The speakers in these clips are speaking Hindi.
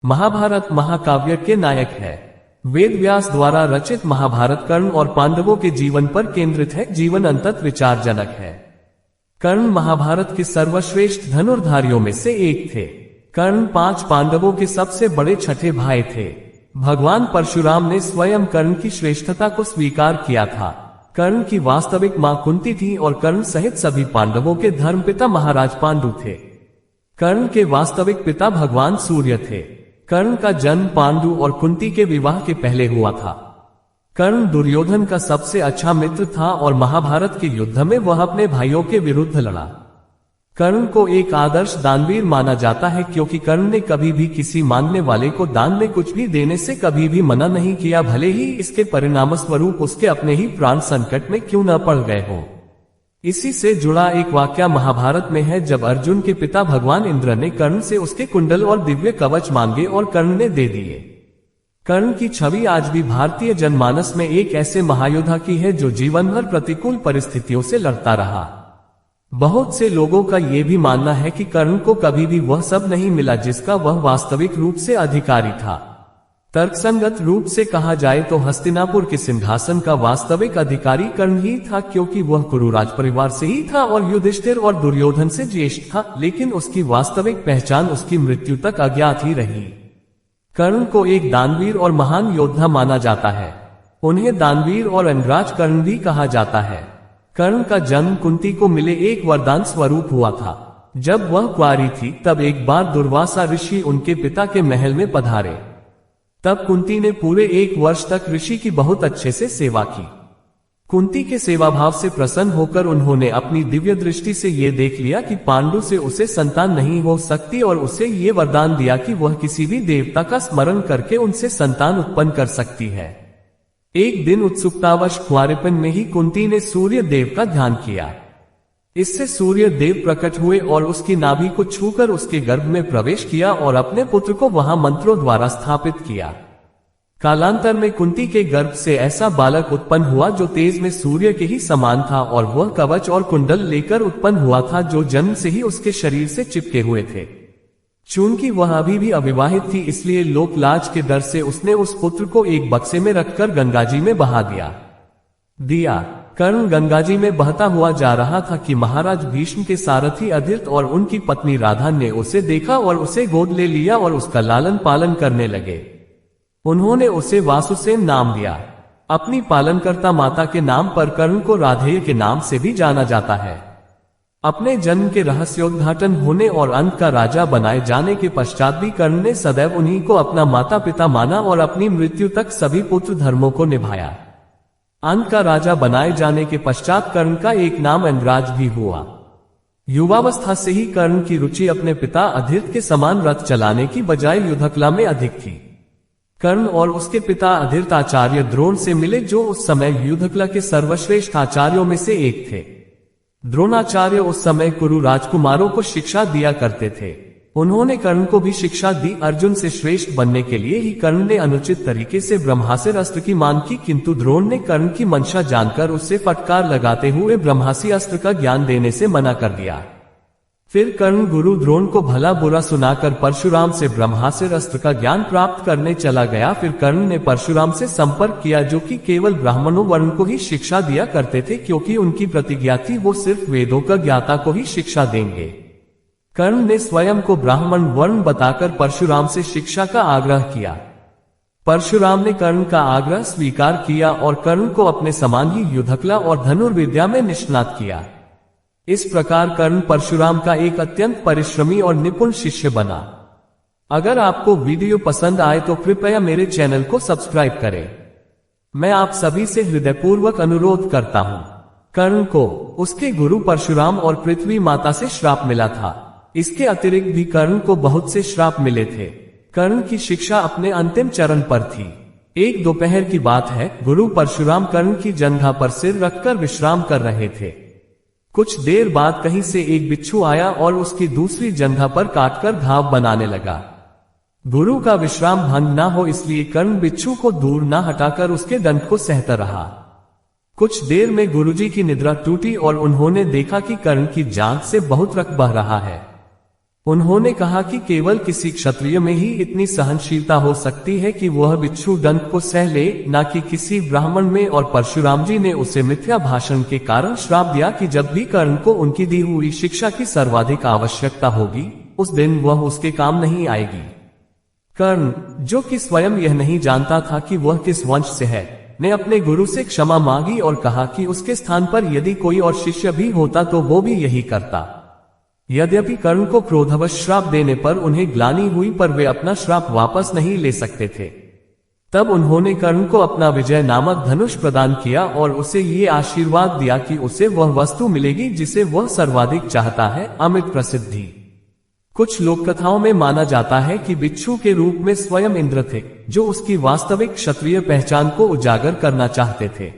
महाभारत महाकाव्य के नायक है। वेद व्यास द्वारा रचित महाभारत कर्ण और पांडवों के जीवन पर केंद्रित है। जीवन अंतत विचारजनक है। कर्ण महाभारत के सर्वश्रेष्ठ धनुर्धारियों में से एक थे। कर्ण 5 पांडवों के सबसे बड़े छठे भाई थे। भगवान परशुराम ने स्वयं कर्ण की श्रेष्ठता को स्वीकार किया था। कर्ण की वास्तविक मां कुंती थी और कर्ण सहित सभी पांडवों के धर्मपिता महाराज पांडु थे। कर्ण के वास्तविक पिता भगवान सूर्य थे। कर्ण का जन्म पांडु और कुंती के विवाह के पहले हुआ था। कर्ण दुर्योधन का सबसे अच्छा मित्र था और महाभारत के युद्ध में वह अपने भाइयों के विरुद्ध लड़ा। कर्ण को एक आदर्श दानवीर माना जाता है क्योंकि कर्ण ने कभी भी किसी मांगने वाले को दान में कुछ भी देने से कभी भी मना नहीं किया, भले ही इसके परिणामस्वरूप उसके अपने ही प्राण संकट में क्यों न पड़ गए हों। इसी से जुड़ा एक वाक्या महाभारत में है, जब अर्जुन के पिता भगवान इंद्र ने कर्ण से उसके कुंडल और दिव्य कवच मांगे और कर्ण ने दे दिए। कर्ण की छवि आज भी भारतीय जनमानस में एक ऐसे महायोद्धा की है जो जीवन भर प्रतिकूल परिस्थितियों से लड़ता रहा। बहुत से लोगों का यह भी मानना है कि कर्ण को कभी भी वह सब नहीं मिला जिसका वह वास्तविक रूप से अधिकारी था। तर्कसंगत रूप से कहा जाए तो हस्तिनापुर के सिंहासन का वास्तविक अधिकारी कर्ण ही था, क्योंकि वह कुरु राज परिवार से ही था और युधिष्ठिर और दुर्योधन से ज्येष्ठ था, लेकिन उसकी वास्तविक पहचान उसकी मृत्यु तक अज्ञात ही रही। कर्ण को एक दानवीर और महान योद्धा माना जाता है। उन्हें दानवीर और अंगराज कर्ण भी कहा जाता है। कर्ण का जन्म कुंती को मिले एक वरदान स्वरूप हुआ था। जब वह कुंवारी थी तब एक बार दुर्वासा ऋषि उनके पिता के महल में पधारे। तब कुंती ने पूरे 1 वर्ष तक ऋषि की बहुत अच्छे से सेवा की। कुंती के सेवा भाव से प्रसन्न होकर उन्होंने अपनी दिव्य दृष्टि से ये देख लिया कि पांडु से उसे संतान नहीं हो सकती और उसे ये वरदान दिया कि वह किसी भी देवता का स्मरण करके उनसे संतान उत्पन्न कर सकती है। एक दिन उत्सुकतावश कुंवारेपन में ही कुंती ने सूर्य देव का ध्यान किया। इससे सूर्य देव प्रकट हुए और उसकी नाभि को छूकर उसके गर्भ में प्रवेश किया और अपने पुत्र को वहां मंत्रों द्वारा स्थापित किया। कालांतर में कुंती के गर्भ से ऐसा बालक उत्पन्न हुआ जो तेज में सूर्य के ही समान था और वह कवच और कुंडल लेकर उत्पन्न हुआ था जो जन्म से ही उसके शरीर से चिपके हुए थे। चूंकि वह अभी भी अविवाहित थी, इसलिए लोक लाज के डर से उसने उस पुत्र को एक बक्से में रखकर गंगाजी में बहा दिया। कर्ण गंगाजी में बहता हुआ जा रहा था कि महाराज भीष्म के सारथी अधीरथ और उनकी पत्नी राधा ने उसे देखा और उसे गोद ले लिया और उसका लालन पालन करने लगे। उन्होंने उसे वासुसेन नाम दिया। अपनी पालनकर्ता माता के नाम पर कर्ण को राधेय के नाम से भी जाना जाता है। अपने जन्म के रहस्योद्घाटन होने और अंत का राजा बनाए जाने के पश्चात भी कर्ण ने सदैव उन्हीं को अपना माता पिता माना और अपनी मृत्यु तक सभी पुत्र धर्मों को निभाया। अंत का राजा बनाए जाने के पश्चात कर्ण का एक नाम अंगराज भी हुआ। युवावस्था से ही कर्ण की रुचि अपने पिता अधीरथ के समान रथ चलाने की बजाय युद्धकला में अधिक थी। कर्ण और उसके पिता अधीरथ आचार्य द्रोण से मिले, जो उस समय युद्धकला के सर्वश्रेष्ठ आचार्यों में से एक थे। द्रोणाचार्य उस समय कुरु राजकुमारों को शिक्षा दिया करते थे। उन्होंने कर्ण को भी शिक्षा दी। अर्जुन से श्रेष्ठ बनने के लिए ही कर्ण ने अनुचित तरीके से ब्रह्मास्त्र अस्त्र की मांग की, किंतु द्रोण ने कर्ण की मंशा जानकर उससे फटकार लगाते हुए ब्रह्मास्त्र अस्त्र का ज्ञान देने से मना कर दिया। फिर कर्ण गुरु द्रोण को भला बुरा सुनाकर परशुराम से ब्रह्मास्त्र अस्त्र का ज्ञान प्राप्त करने चला गया। फिर कर्ण ने परशुराम से संपर्क किया, जो कि केवल ब्राह्मणों वर्ण को ही शिक्षा दिया करते थे, क्योंकि उनकी प्रतिज्ञा थी वो सिर्फ वेदों का ज्ञाता को ही शिक्षा देंगे। कर्ण ने स्वयं को ब्राह्मण वर्ण बताकर परशुराम से शिक्षा का आग्रह किया। परशुराम ने कर्ण का आग्रह स्वीकार किया और कर्ण को अपने समान ही युद्धकला और धनुर्विद्या में निष्णात किया। इस प्रकार कर्ण परशुराम का एक अत्यंत परिश्रमी और निपुण शिष्य बना। अगर आपको वीडियो पसंद आए तो कृपया मेरे चैनल को सब्सक्राइब करें। मैं आप सभी से हृदयपूर्वक अनुरोध करता हूं। कर्ण को उसके गुरु परशुराम और पृथ्वी माता से श्राप मिला था। इसके अतिरिक्त भी कर्ण को बहुत से श्राप मिले थे। कर्ण की शिक्षा अपने अंतिम चरण पर थी। एक दोपहर की बात है, गुरु परशुराम कर्ण की जंघा पर सिर रखकर विश्राम कर रहे थे। कुछ देर बाद कहीं से एक बिच्छू आया और उसकी दूसरी जंघा पर काटकर घाव बनाने लगा। गुरु का विश्राम भंग न हो इसलिए कर्ण बिच्छू को दूर न हटाकर उसके दंड को सहता रहा। कुछ देर में गुरुजी की निद्रा टूटी और उन्होंने देखा कि कर्ण की जांघ से बहुत रक्त बह रहा है। उन्होंने कहा कि केवल किसी क्षत्रिय में ही इतनी सहनशीलता हो सकती है कि वह बिच्छू दंड को सह ले, न कि किसी ब्राह्मण में। और परशुराम जी ने उसे मिथ्या भाषण के कारण श्राप दिया कि जब भी कर्ण को उनकी दी हुई शिक्षा की सर्वाधिक आवश्यकता होगी, उस दिन वह उसके काम नहीं आएगी। कर्ण, जो कि स्वयं यह नहीं जानता था कि वह किस वंश से है, ने अपने गुरु से क्षमा मांगी और कहा कि उसके स्थान पर यदि कोई और शिष्य भी होता तो वो भी यही करता। यद्यपि कर्ण को क्रोधवश श्राप देने पर उन्हें ग्लानि हुई, पर वे अपना श्राप वापस नहीं ले सकते थे। तब उन्होंने कर्ण को अपना विजय नामक धनुष प्रदान किया और उसे ये आशीर्वाद दिया कि उसे वह वस्तु मिलेगी जिसे वह सर्वाधिक चाहता है, अमित प्रसिद्धि। कुछ लोक कथाओं में माना जाता है कि बिच्छू के रूप में स्वयं इंद्र थे, जो उसकी वास्तविक क्षत्रिय पहचान को उजागर करना चाहते थे।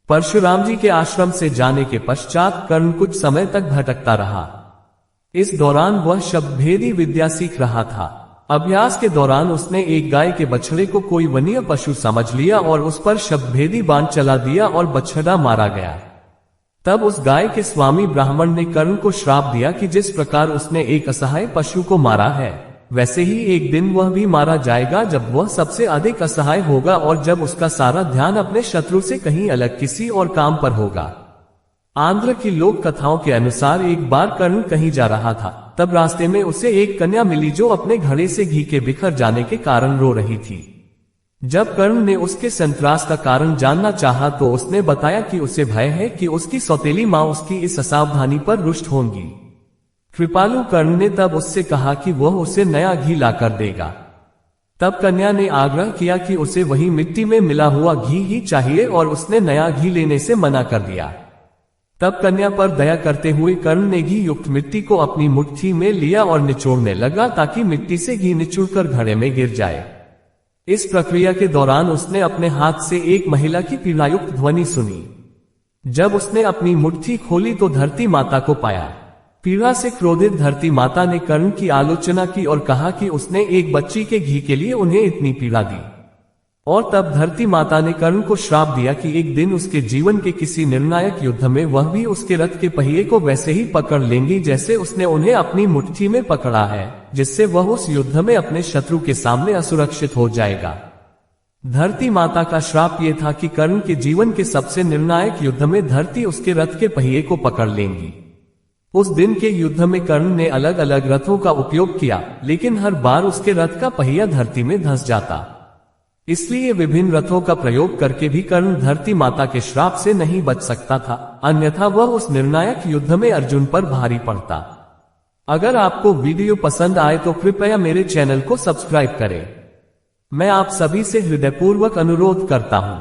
परशुराम जी के आश्रम से जाने के पश्चात कर्ण कुछ समय तक भटकता रहा। इस दौरान वह शब्दभेदी विद्या सीख रहा था। अभ्यास के दौरान उसने एक गाय के बछड़े को कोई वन्य पशु समझ लिया और उस पर शब्दभेदी बाण चला दिया और बछड़ा मारा गया। तब उस गाय के स्वामी ब्राह्मण ने कर्ण को श्राप दिया कि जिस प्रकार उसने एक असहाय पशु को मारा है, वैसे ही एक दिन वह भी मारा जाएगा, जब वह सबसे अधिक असहाय होगा और जब उसका सारा ध्यान अपने शत्रु से कहीं अलग किसी और काम पर होगा। आंध्र की लोक कथाओं के अनुसार एक बार कर्ण कहीं जा रहा था, तब रास्ते में उसे एक कन्या मिली जो अपने घड़े से घी के बिखर जाने के कारण रो रही थी। जब कर्ण ने उसके संत्रास का कारण जानना चाहा तो उसने बताया कि उसे भय है कि उसकी सौतेली मां उसकी इस असावधानी पर रुष्ट होंगी। कृपालु कर्ण ने तब उससे कहा कि वह उसे नया घी लाकर देगा। तब कन्या ने आग्रह किया कि उसे वही मिट्टी में मिला हुआ घी ही चाहिए और उसने नया घी लेने से मना कर दिया। तब कन्या पर दया करते हुए कर्ण ने घी युक्त मिट्टी को अपनी मुट्ठी में लिया और निचोड़ने लगा ताकि मिट्टी से घी निचुड़कर घड़े में गिर जाए। इस प्रक्रिया के दौरान उसने अपने हाथ से एक महिला की पीड़ायुक्त ध्वनि सुनी। जब उसने अपनी मुट्ठी खोली तो धरती माता को पाया। पीड़ा से क्रोधित धरती माता ने कर्ण की आलोचना की और कहा कि उसने एक बच्ची के घी के लिए उन्हें इतनी पीड़ा दी। और तब धरती माता ने कर्ण को श्राप दिया कि एक दिन उसके जीवन के किसी निर्णायक युद्ध में वह भी उसके रथ के पहिए को वैसे ही पकड़ लेंगी जैसे उसने उन्हें अपनी मुट्ठी में पकड़ा है, जिससे वह उस युद्ध में अपने शत्रु के सामने असुरक्षित हो जाएगा। धरती माता का श्राप ये था कि कर्ण के जीवन के सबसे निर्णायक युद्ध में धरती उसके रथ के पहिए को पकड़ लेंगी। उस दिन के युद्ध में कर्ण ने अलग अलग रथों का उपयोग किया, लेकिन हर बार उसके रथ का पहिया धरती में धंस जाता। इसलिए विभिन्न रथों का प्रयोग करके भी कर्ण धरती माता के श्राप से नहीं बच सकता था, अन्यथा वह उस निर्णायक युद्ध में अर्जुन पर भारी पड़ता। अगर आपको वीडियो पसंद आए तो कृपया मेरे चैनल को सब्सक्राइब करें। मैं आप सभी से हृदयपूर्वक अनुरोध करता हूं।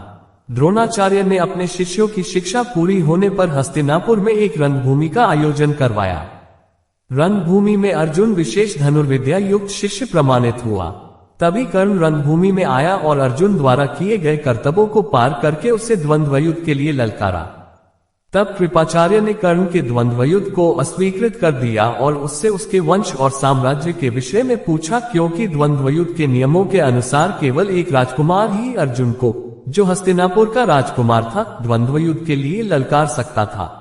द्रोणाचार्य ने अपने शिष्यों की शिक्षा पूरी होने पर हस्तिनापुर में एक रणभूमि का आयोजन करवाया। रणभूमि में अर्जुन विशेष धनुर्विद्या युक्त शिष्य प्रमाणित हुआ। तभी कर्ण रणभूमि में आया और अर्जुन द्वारा किए गए कर्तव्यों को पार करके उसे द्वंद्व युद्ध के लिए ललकारा। तब कृपाचार्य ने कर्ण के द्वंद्व युद्ध को अस्वीकृत कर दिया और उससे उसके वंश और साम्राज्य के विषय में पूछा, क्योंकि द्वंद्व युद्ध के नियमों के अनुसार केवल एक राजकुमार ही अर्जुन को, जो हस्तिनापुर का राजकुमार था, द्वंद्व युद्ध के लिए ललकार सकता था।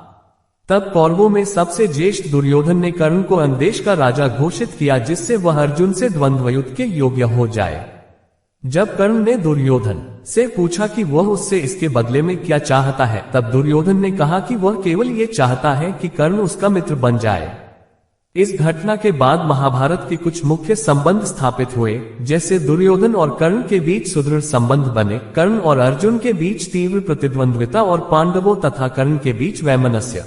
तब कौरवों में सबसे ज्येष्ठ दुर्योधन ने कर्ण को अंदेश का राजा घोषित किया, जिससे वह अर्जुन से द्वंद्व युद्ध के योग्य हो जाए। जब कर्ण ने दुर्योधन से पूछा कि वह उससे इसके बदले में क्या चाहता है, तब दुर्योधन ने कहा कि वह केवल ये चाहता है कि कर्ण उसका मित्र बन जाए। इस घटना के बाद महाभारत के कुछ मुख्य संबंध स्थापित हुए, जैसे दुर्योधन और कर्ण के बीच सुदृढ़ संबंध बने, कर्ण और अर्जुन के बीच तीव्र प्रतिद्वंद्विता और पांडवों तथा कर्ण के बीच वैमनस्य।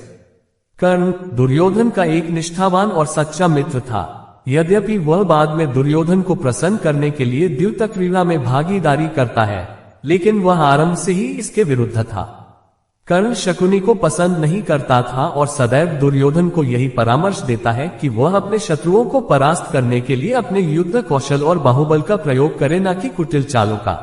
कर्ण दुर्योधन का एक निष्ठावान और सच्चा मित्र था। यद्यपि वह बाद में दुर्योधन को प्रसन्न करने के लिए द्यूत क्रीड़ा में भागीदारी करता है, लेकिन वह आरंभ से ही इसके विरुद्ध था। कर्ण शकुनी को पसंद नहीं करता था और सदैव दुर्योधन को यही परामर्श देता है कि वह अपने शत्रुओं को परास्त करने के लिए अपने युद्ध कौशल और बाहुबल का प्रयोग करे, न कि कुटिल चालों का।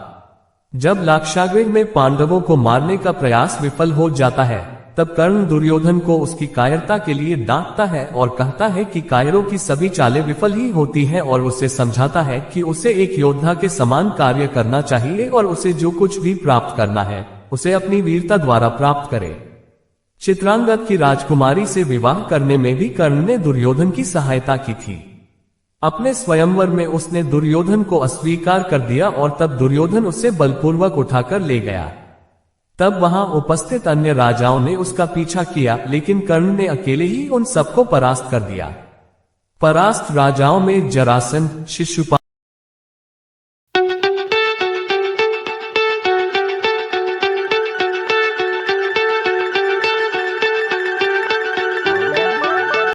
जब लाक्षागृह में पांडवों को मारने का प्रयास विफल हो जाता है, तब कर्ण दुर्योधन को उसकी कायरता के लिए डांटता है और कहता है कि कायरों की सभी चालें विफल ही होती हैं, और उसे समझाता है कि उसे एक योद्धा के समान कार्य करना चाहिए और उसे जो कुछ भी प्राप्त करना है उसे अपनी वीरता द्वारा प्राप्त करे। चित्रांगद की राजकुमारी से विवाह करने में भी कर्ण ने दुर्योधन की सहायता की थी। अपने स्वयंवर में उसने दुर्योधन को अस्वीकार कर दिया और तब दुर्योधन उसे बलपूर्वक उठाकर ले गया। तब वहां उपस्थित अन्य राजाओं ने उसका पीछा किया, लेकिन कर्ण ने अकेले ही उन सबको परास्त कर दिया। परास्त राजाओं में जरासंध, शिशुपाल,